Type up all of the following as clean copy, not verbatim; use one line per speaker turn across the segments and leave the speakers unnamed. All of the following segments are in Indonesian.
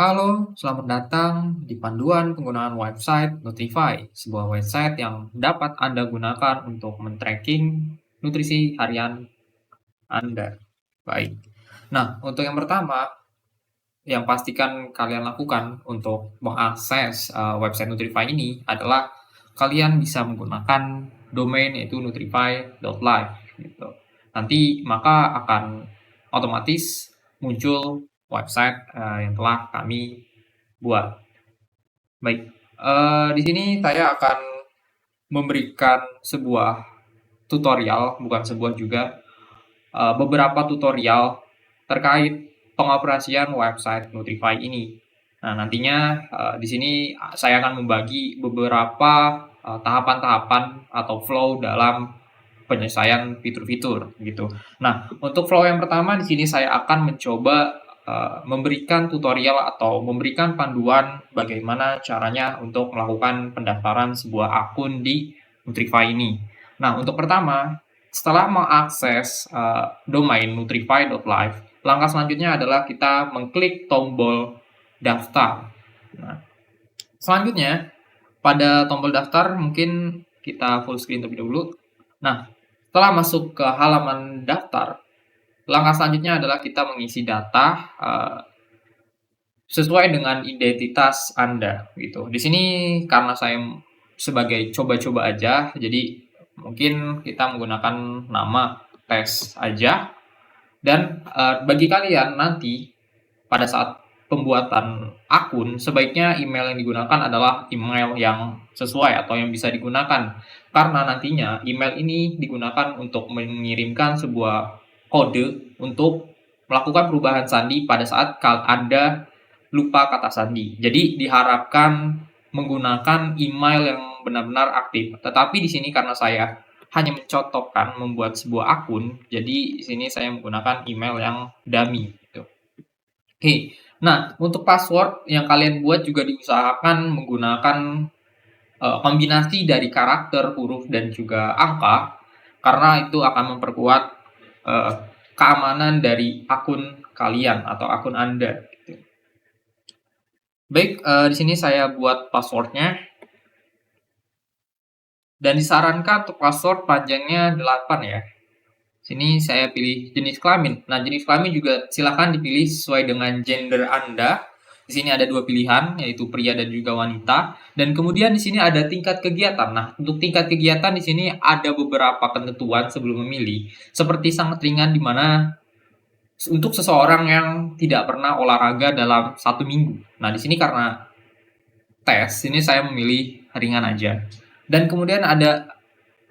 Halo, selamat datang di panduan penggunaan website Nutrify, sebuah website yang dapat Anda gunakan untuk men-tracking nutrisi harian Anda. Baik. Nah, untuk yang pertama, yang pastikan kalian lakukan untuk mengakses website Nutrify ini adalah kalian bisa menggunakan domain yaitu nutrify.live gitu. Nanti maka akan otomatis muncul website yang telah kami buat. Baik, di sini saya akan memberikan sebuah tutorial, bukan sebuah juga, beberapa tutorial terkait pengoperasian website Nutrify ini. Nah, nantinya di sini saya akan membagi beberapa tahapan-tahapan atau flow dalam penyelesaian fitur-fitur gitu. Nah, untuk flow yang pertama di sini saya akan mencoba memberikan tutorial atau memberikan panduan bagaimana caranya untuk melakukan pendaftaran sebuah akun di Nutrify ini. Nah, untuk pertama, setelah mengakses domain nutrify.live, langkah selanjutnya adalah kita mengklik tombol daftar. Nah, selanjutnya pada tombol daftar mungkin kita full screen terlebih dahulu. Nah, setelah masuk ke halaman daftar, langkah selanjutnya adalah kita mengisi data sesuai dengan identitas Anda gitu. Di sini karena saya sebagai coba-coba aja, jadi mungkin kita menggunakan nama tes aja. Dan bagi kalian nanti pada saat pembuatan akun, sebaiknya email yang digunakan adalah email yang sesuai atau yang bisa digunakan. Karena nantinya email ini digunakan untuk mengirimkan sebuah kode untuk melakukan perubahan sandi pada saat Anda lupa kata sandi. Jadi diharapkan menggunakan email yang benar-benar aktif. Tetapi di sini karena saya hanya mencontohkan membuat sebuah akun, jadi di sini saya menggunakan email yang dummy gitu. Oke. Nah, untuk password yang kalian buat juga diusahakan menggunakan kombinasi dari karakter, huruf, dan juga angka, karena itu akan memperkuat uh, keamanan dari akun kalian atau akun Anda. Gitu. Baik, di sini saya buat passwordnya. Dan disarankan untuk password panjangnya 8 ya. Sini saya pilih jenis kelamin. Nah, jenis kelamin juga silakan dipilih sesuai dengan gender Anda. Di sini ada dua pilihan, yaitu pria dan juga wanita. Dan kemudian di sini ada tingkat kegiatan. Nah, untuk tingkat kegiatan di sini ada beberapa ketentuan sebelum memilih. Seperti sangat ringan di mana untuk seseorang yang tidak pernah olahraga dalam 1 minggu. Nah, di sini karena tes, ini saya memilih ringan aja. Dan kemudian ada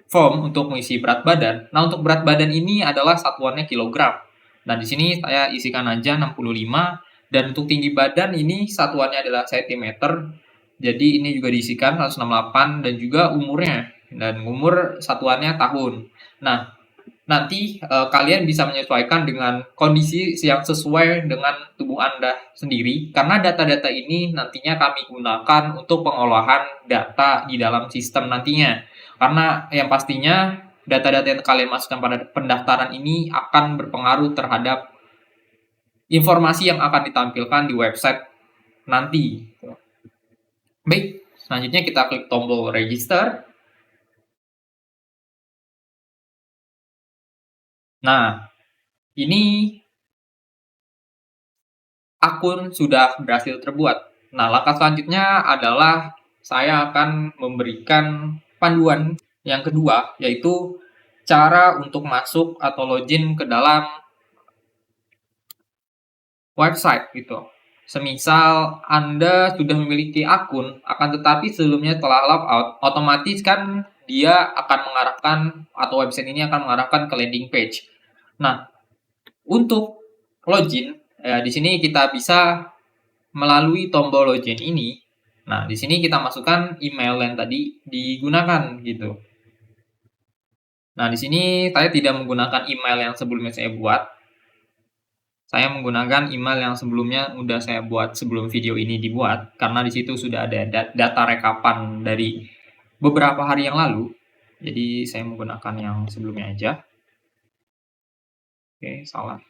form untuk mengisi berat badan. Nah, untuk berat badan ini adalah satuannya kilogram. Nah, di sini saya isikan aja 65 dan untuk tinggi badan ini satuannya adalah cm. Jadi ini juga diisikan 168 dan juga umurnya. Dan umur satuannya tahun. Nah, nanti kalian bisa menyesuaikan dengan kondisi yang sesuai dengan tubuh Anda sendiri karena data-data ini nantinya kami gunakan untuk pengolahan data di dalam sistem nantinya. Karena yang pastinya data-data yang kalian masukkan pada pendaftaran ini akan berpengaruh terhadap informasi yang akan ditampilkan di website nanti. Baik, selanjutnya kita klik tombol register. Nah, ini akun sudah berhasil terbuat. Nah, langkah selanjutnya adalah saya akan memberikan panduan yang kedua, yaitu cara untuk masuk atau login ke dalam website gitu. Semisal Anda sudah memiliki akun, akan tetapi sebelumnya telah logout, otomatis kan dia akan mengarahkan atau website ini akan mengarahkan ke landing page. Nah, untuk login, di sini kita bisa melalui tombol login ini. Nah, di sini kita masukkan email yang tadi digunakan gitu. Nah, di sini saya tidak menggunakan email yang sebelumnya saya buat. Saya menggunakan email yang sebelumnya udah saya buat sebelum video ini dibuat karena di situ sudah ada data rekapan dari beberapa hari yang lalu. Jadi saya menggunakan yang sebelumnya aja. Oke, salah.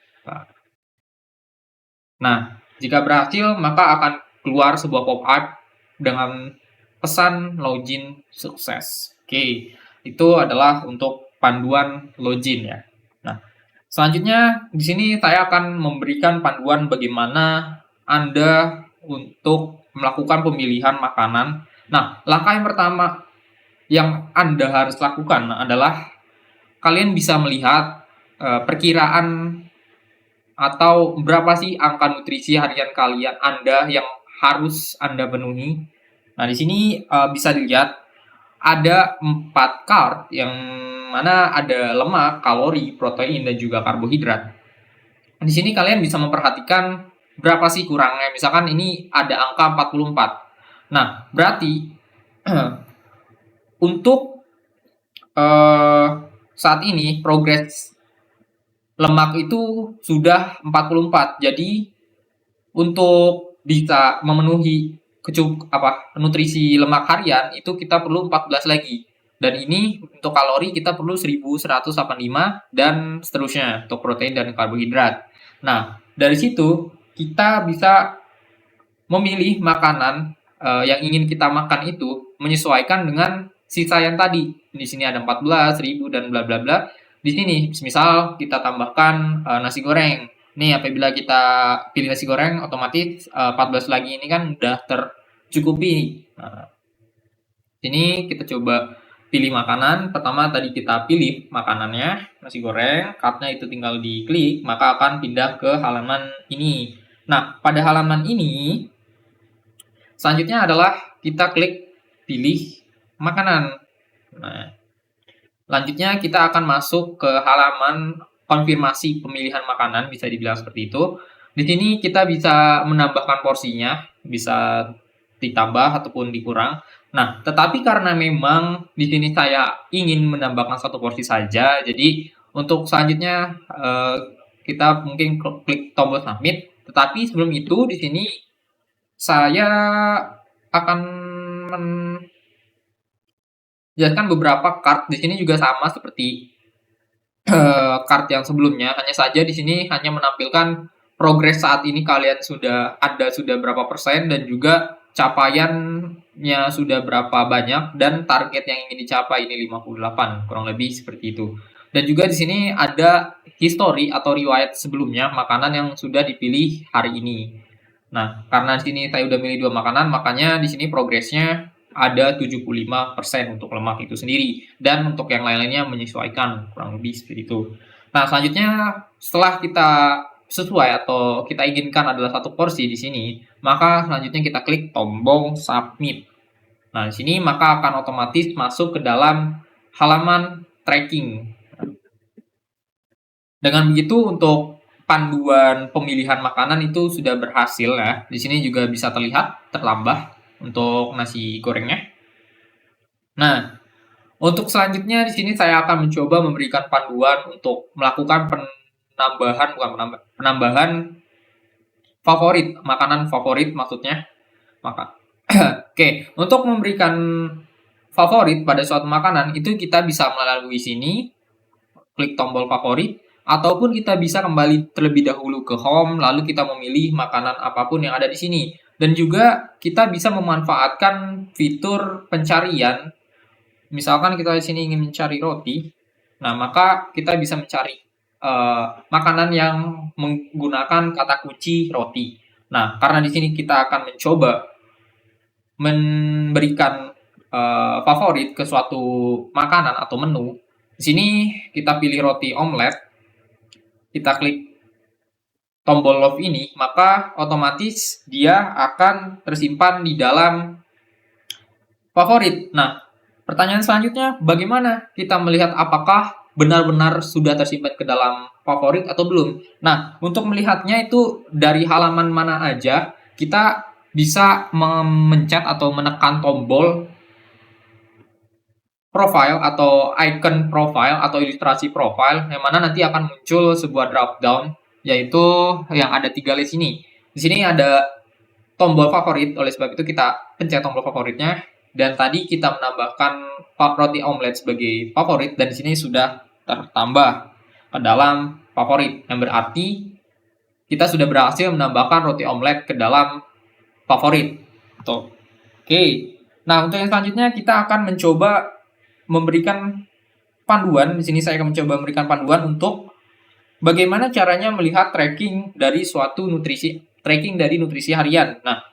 Nah, Jika berhasil, maka akan keluar sebuah pop-up dengan pesan login sukses. Oke, itu adalah untuk panduan login ya. Nah, selanjutnya di sini saya akan memberikan panduan bagaimana Anda untuk melakukan pemilihan makanan. Nah, langkah yang pertama yang Anda harus lakukan adalah kalian bisa melihat perkiraan atau berapa sih angka nutrisi harian kalian Anda yang harus Anda penuhi. Nah, di sini bisa dilihat ada 4 card yang mana ada lemak, kalori, protein, dan juga karbohidrat. Di sini kalian bisa memperhatikan berapa sih kurangnya. Misalkan ini ada angka 44. Nah, berarti untuk saat ini progres lemak itu sudah 44. Jadi untuk bisa memenuhi nutrisi lemak harian itu kita perlu 14 lagi. Dan ini untuk kalori kita perlu 1185 dan seterusnya untuk protein dan karbohidrat. Nah, dari situ kita bisa memilih makanan yang ingin kita makan itu menyesuaikan dengan sisa yang tadi. Di sini ada 14, 1000 dan bla bla bla. Di sini misal kita tambahkan nasi goreng. Nih apabila kita pilih nasi goreng otomatis 14 lagi ini kan udah tercukupi. Nah, ini kita coba pilih makanan. Pertama tadi kita pilih makanannya nasi goreng, karena itu tinggal diklik maka akan pindah ke halaman ini. Nah, pada halaman ini selanjutnya adalah kita klik pilih makanan. Nah, lanjutnya kita akan masuk ke halaman konfirmasi pemilihan makanan, bisa dibilang seperti itu. Di sini kita bisa menambahkan porsinya, bisa ditambah ataupun dikurang. Nah, tetapi karena memang di sini saya ingin menambahkan 1 porsi saja, jadi untuk selanjutnya kita mungkin klik tombol submit. Tetapi sebelum itu di sini saya akan menjelaskan beberapa card. Di sini juga sama seperti card yang sebelumnya, hanya saja di sini hanya menampilkan progres saat ini kalian sudah berapa persen dan juga capaiannya sudah berapa banyak dan target yang ingin dicapai ini 58, kurang lebih seperti itu. Dan juga di sini ada history atau riwayat sebelumnya makanan yang sudah dipilih hari ini. Nah, karena di sini saya udah milih 2 makanan, makanya di sini progresnya ada 75% untuk lemak itu sendiri. Dan untuk yang lain-lainnya menyesuaikan, kurang lebih seperti itu. Nah, selanjutnya setelah kita sesuai atau kita inginkan adalah 1 porsi di sini, maka selanjutnya kita klik tombol submit. Nah, di sini maka akan otomatis masuk ke dalam halaman tracking. Dengan begitu untuk panduan pemilihan makanan itu sudah berhasil ya. Di sini juga bisa terlihat terlambah untuk nasi gorengnya. Nah, untuk selanjutnya di sini saya akan mencoba memberikan panduan untuk melakukan penambahan favorit, makanan favorit maksudnya. Oke, untuk memberikan favorit pada suatu makanan itu kita bisa melalui sini, klik tombol favorit, ataupun kita bisa kembali terlebih dahulu ke home, lalu kita memilih makanan apapun yang ada di sini. Dan juga kita bisa memanfaatkan fitur pencarian. Misalkan kita di sini ingin mencari roti, nah maka kita bisa mencari makanan yang menggunakan kata kunci roti. Nah, karena di sini kita akan mencoba memberikan favorit ke suatu makanan atau menu. Di sini kita pilih roti omelet, kita klik tombol love ini, maka otomatis dia akan tersimpan di dalam favorit. Nah, pertanyaan selanjutnya, bagaimana kita melihat apakah benar-benar sudah tersimpan ke dalam favorit atau belum? Nah, untuk melihatnya itu dari halaman mana aja, kita bisa memencet atau menekan tombol profile atau icon profile atau ilustrasi profile, yang mana nanti akan muncul sebuah drop down, yaitu yang ada 3 list ini. Di sini ada tombol favorit, oleh sebab itu kita pencet tombol favoritnya. Dan tadi kita menambahkan roti omelet sebagai favorit, dan di sini sudah tertambah ke dalam favorit, yang berarti kita sudah berhasil menambahkan roti omelet ke dalam favorit. Tuh. Oke. Nah, untuk yang selanjutnya kita akan mencoba memberikan panduan. Di sini saya akan mencoba memberikan panduan untuk bagaimana caranya melihat tracking dari nutrisi harian. Nah,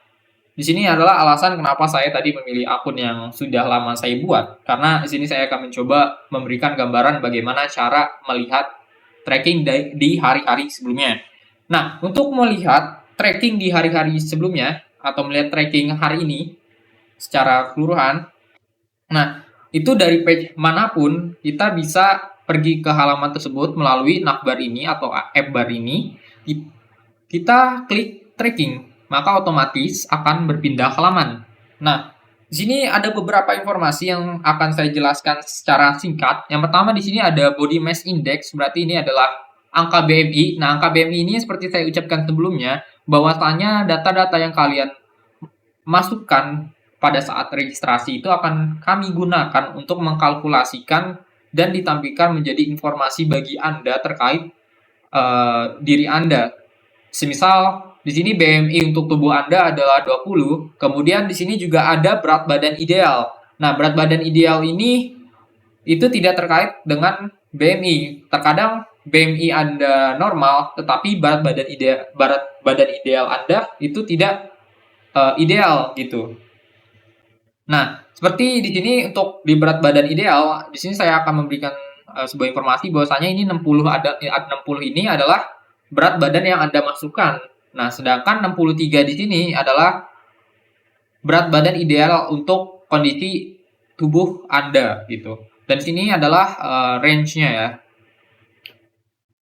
di sini adalah alasan kenapa saya tadi memilih akun yang sudah lama saya buat. Karena di sini saya akan mencoba memberikan gambaran bagaimana cara melihat tracking di hari-hari sebelumnya. Nah, untuk melihat tracking di hari-hari sebelumnya atau melihat tracking hari ini secara keseluruhan, nah, itu dari page manapun kita bisa pergi ke halaman tersebut melalui navbar ini atau app bar ini. Kita klik tracking, maka otomatis akan berpindah halaman. Nah, di sini ada beberapa informasi yang akan saya jelaskan secara singkat. Yang pertama di sini ada body mass index, berarti ini adalah angka BMI. Nah, angka BMI ini seperti saya ucapkan sebelumnya, bahwasanya data-data yang kalian masukkan pada saat registrasi itu akan kami gunakan untuk mengkalkulasikan dan ditampilkan menjadi informasi bagi Anda terkait diri Anda. Semisal di sini BMI untuk tubuh Anda adalah 20, kemudian di sini juga ada berat badan ideal. Nah, berat badan ideal ini itu tidak terkait dengan BMI. Terkadang BMI Anda normal, tetapi berat badan ideal Anda itu tidak ideal gitu. Nah, seperti di sini untuk di berat badan ideal, di sini saya akan memberikan sebuah informasi bahwasanya ini 60 ini adalah berat badan yang Anda masukkan. Nah, sedangkan 63 di sini adalah berat badan ideal untuk kondisi tubuh Anda gitu. Dan sini adalah range-nya ya.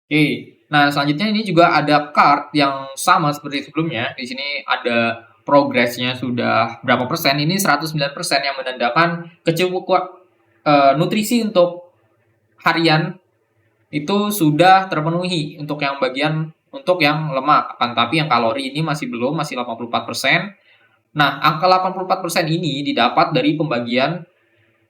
Oke. Nah, selanjutnya ini juga ada card yang sama seperti sebelumnya. Di sini ada progresnya sudah berapa persen. Ini 109% yang menandakan kecukupan nutrisi untuk harian itu sudah terpenuhi untuk yang lemak, akan tapi yang kalori ini masih belum, masih 84%. Nah, angka 84% ini didapat dari pembagian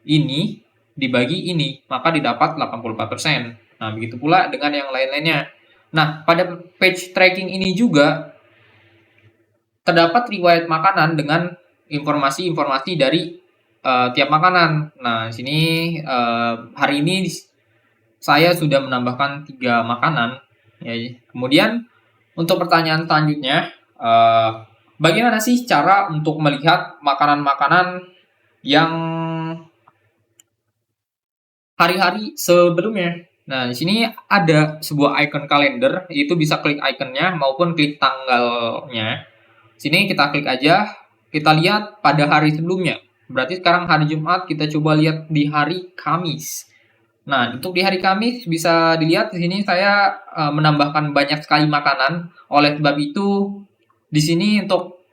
ini dibagi ini, maka didapat 84%. Nah, begitu pula dengan yang lain-lainnya. Nah, pada page tracking ini juga terdapat riwayat makanan dengan informasi-informasi dari tiap makanan. Nah, di sini hari ini saya sudah menambahkan 3 makanan. Ya. Kemudian untuk pertanyaan selanjutnya, bagaimana sih cara untuk melihat makanan-makanan yang hari-hari sebelumnya? Nah, di sini ada sebuah icon kalender, itu bisa klik ikonnya maupun klik tanggalnya. Sini kita klik aja, kita lihat pada hari sebelumnya. Berarti sekarang hari Jumat, kita coba lihat di hari Kamis. Nah, untuk di hari Kamis bisa dilihat di sini saya menambahkan banyak sekali makanan. Oleh sebab itu di sini untuk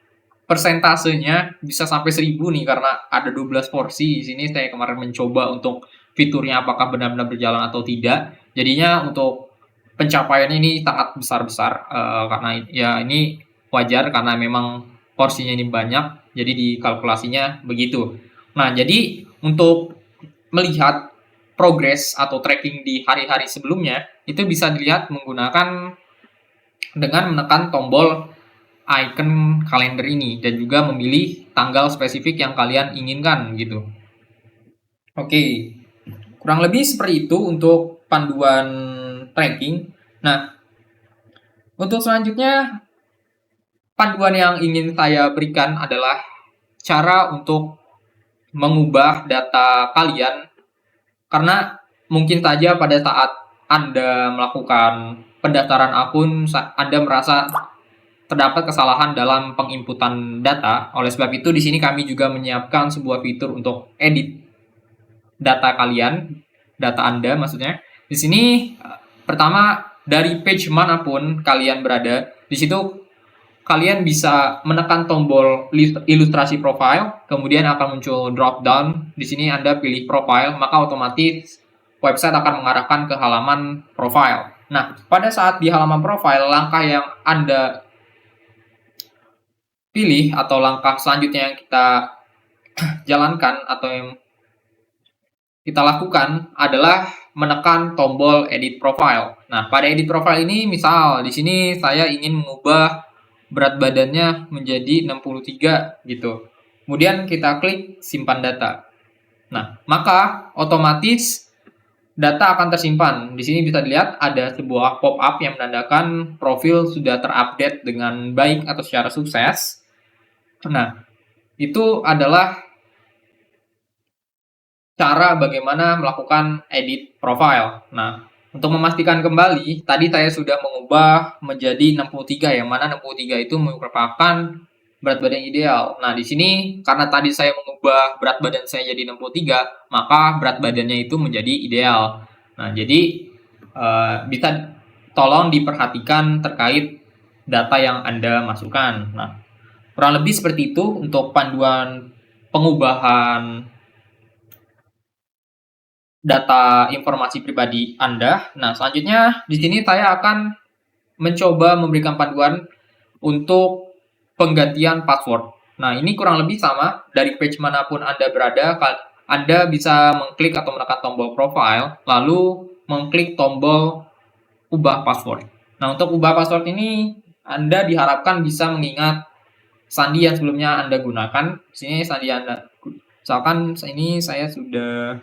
persentasenya bisa sampai 1000 nih karena ada 12 porsi. Di sini saya kemarin mencoba untuk fiturnya apakah benar-benar berjalan atau tidak. Jadinya untuk pencapaiannya ini sangat besar-besar karena ya ini wajar karena memang porsinya ini banyak. Jadi di kalkulasinya begitu. Nah, jadi untuk melihat progres atau tracking di hari-hari sebelumnya itu bisa dilihat menggunakan dengan menekan tombol icon kalender ini dan juga memilih tanggal spesifik yang kalian inginkan gitu. Oke, kurang lebih seperti itu untuk panduan tracking. Nah, untuk selanjutnya panduan yang ingin saya berikan adalah cara untuk mengubah data kalian. Karena mungkin saja pada saat Anda melakukan pendaftaran akun, Anda merasa terdapat kesalahan dalam penginputan data. Oleh sebab itu, di sini kami juga menyiapkan sebuah fitur untuk edit data kalian, data Anda maksudnya. Di sini, pertama, dari page manapun kalian berada, di situ kalian bisa menekan tombol ilustrasi profile, kemudian akan muncul drop down. Di sini Anda pilih profile, maka otomatis website akan mengarahkan ke halaman profile. Nah, pada saat di halaman profile, langkah yang Anda pilih atau langkah selanjutnya yang kita jalankan atau yang kita lakukan adalah menekan tombol edit profile. Nah, pada edit profile ini misal di sini saya ingin mengubah berat badannya menjadi 63 gitu. Kemudian kita klik simpan data. Nah, maka otomatis data akan tersimpan. Di sini bisa dilihat ada sebuah pop-up yang menandakan profil sudah terupdate dengan baik atau secara sukses. Nah, itu adalah cara bagaimana melakukan edit profile. Nah, untuk memastikan kembali, tadi saya sudah mengubah menjadi 63, yang mana 63 itu merupakan berat badan ideal. Nah, di sini karena tadi saya mengubah berat badan saya jadi 63, maka berat badannya itu menjadi ideal. Nah, jadi bisa tolong diperhatikan terkait data yang Anda masukkan. Nah, kurang lebih seperti itu untuk panduan pengubahan data informasi pribadi Anda. Nah, selanjutnya di sini saya akan mencoba memberikan panduan untuk penggantian password. Nah, ini kurang lebih sama dari page manapun Anda berada. Anda bisa mengklik atau menekan tombol profile, lalu mengklik tombol ubah password. Nah, untuk ubah password ini Anda diharapkan bisa mengingat sandi yang sebelumnya Anda gunakan. Di sini sandi Anda, misalkan ini saya sudah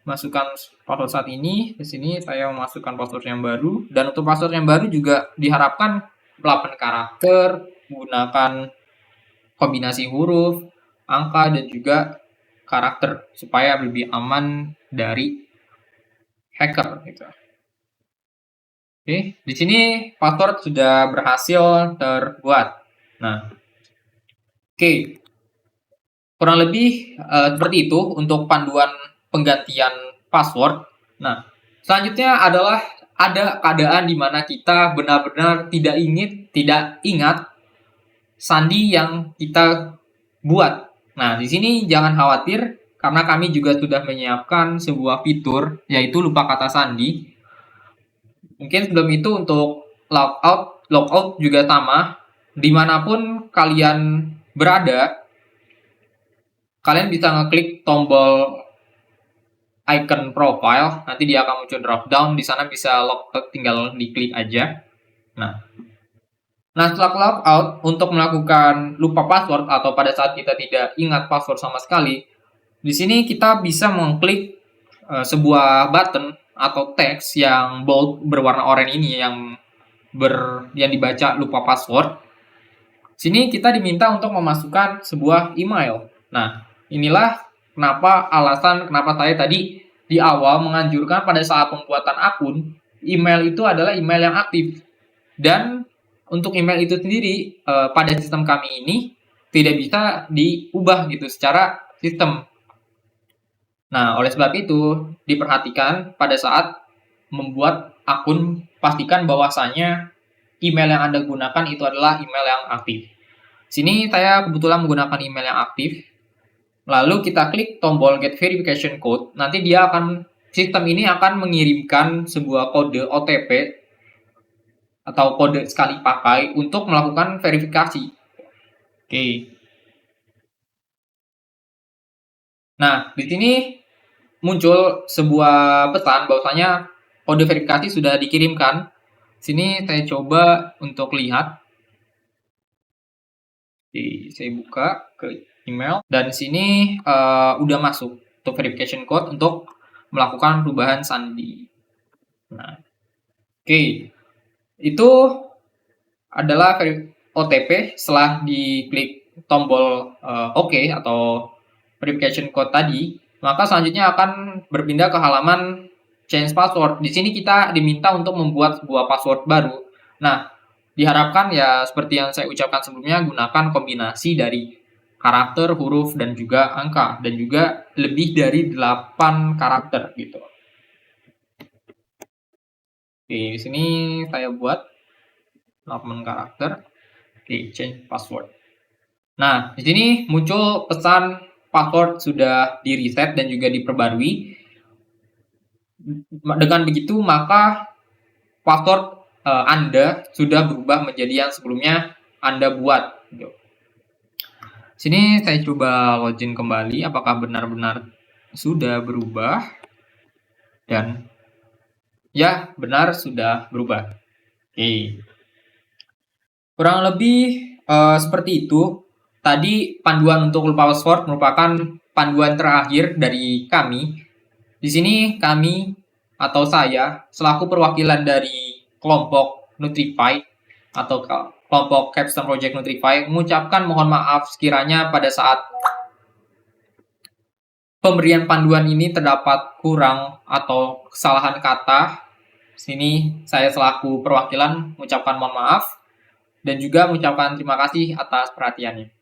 masukkan password saat ini. Di sini saya memasukkan password yang baru, dan untuk password yang baru juga diharapkan 8 karakter, menggunakan kombinasi huruf, angka, dan juga karakter supaya lebih aman dari hacker gitu. Oke, di sini password sudah berhasil terbuat. Nah, oke, kurang lebih seperti itu untuk panduan penggantian password. Nah, selanjutnya adalah ada keadaan di mana kita benar-benar tidak ingat sandi yang kita buat. Nah, di sini jangan khawatir karena kami juga sudah menyiapkan sebuah fitur yaitu lupa kata sandi. Mungkin sebelum itu untuk logout juga sama. Dimanapun kalian berada, kalian bisa ngeklik tombol icon profile, nanti dia akan muncul drop down, di sana bisa logout, tinggal diklik aja. Nah, setelah logout, untuk melakukan lupa password atau pada saat kita tidak ingat password sama sekali, di sini kita bisa mengklik sebuah button atau teks yang bold berwarna oranye ini yang dibaca lupa password. Sini kita diminta untuk memasukkan sebuah email. Nah, inilah alasan kenapa saya tadi di awal menganjurkan pada saat pembuatan akun, email itu adalah email yang aktif. Dan untuk email itu sendiri pada sistem kami ini tidak bisa diubah gitu secara sistem. Nah, oleh sebab itu diperhatikan pada saat membuat akun, pastikan bahwasanya email yang Anda gunakan itu adalah email yang aktif. Sini saya kebetulan menggunakan email yang aktif. Lalu kita klik tombol get verification code. Nanti sistem ini akan mengirimkan sebuah kode OTP atau kode sekali pakai untuk melakukan verifikasi. Oke. Nah, di sini muncul sebuah pesan bahwasanya kode verifikasi sudah dikirimkan. Sini saya coba untuk lihat. Oke, saya buka ke email dan di sini udah masuk untuk verification code untuk melakukan perubahan sandi. Nah, oke, itu adalah OTP. Setelah diklik tombol OK atau verification code tadi, maka selanjutnya akan berpindah ke halaman change password. Di sini kita diminta untuk membuat sebuah password baru. Nah, diharapkan ya seperti yang saya ucapkan sebelumnya, gunakan kombinasi dari karakter, huruf, dan juga angka, dan juga lebih dari 8 karakter gitu. Oke, di sini saya buat 8 karakter. Oke, change password. Nah, di sini muncul pesan password sudah di reset dan juga diperbarui. Dengan begitu maka password Anda sudah berubah menjadi yang sebelumnya Anda buat. Sini saya coba login kembali apakah benar-benar sudah berubah. Dan ya, benar sudah berubah. Oke. Kurang lebih seperti itu. Tadi panduan untuk loop password merupakan panduan terakhir dari kami. Di sini kami atau saya selaku perwakilan dari kelompok Nutrify atau kelompok Capstone Project Nutrify mengucapkan mohon maaf sekiranya pada saat pemberian panduan ini terdapat kurang atau kesalahan kata. Sini saya selaku perwakilan mengucapkan mohon maaf dan juga mengucapkan terima kasih atas perhatiannya.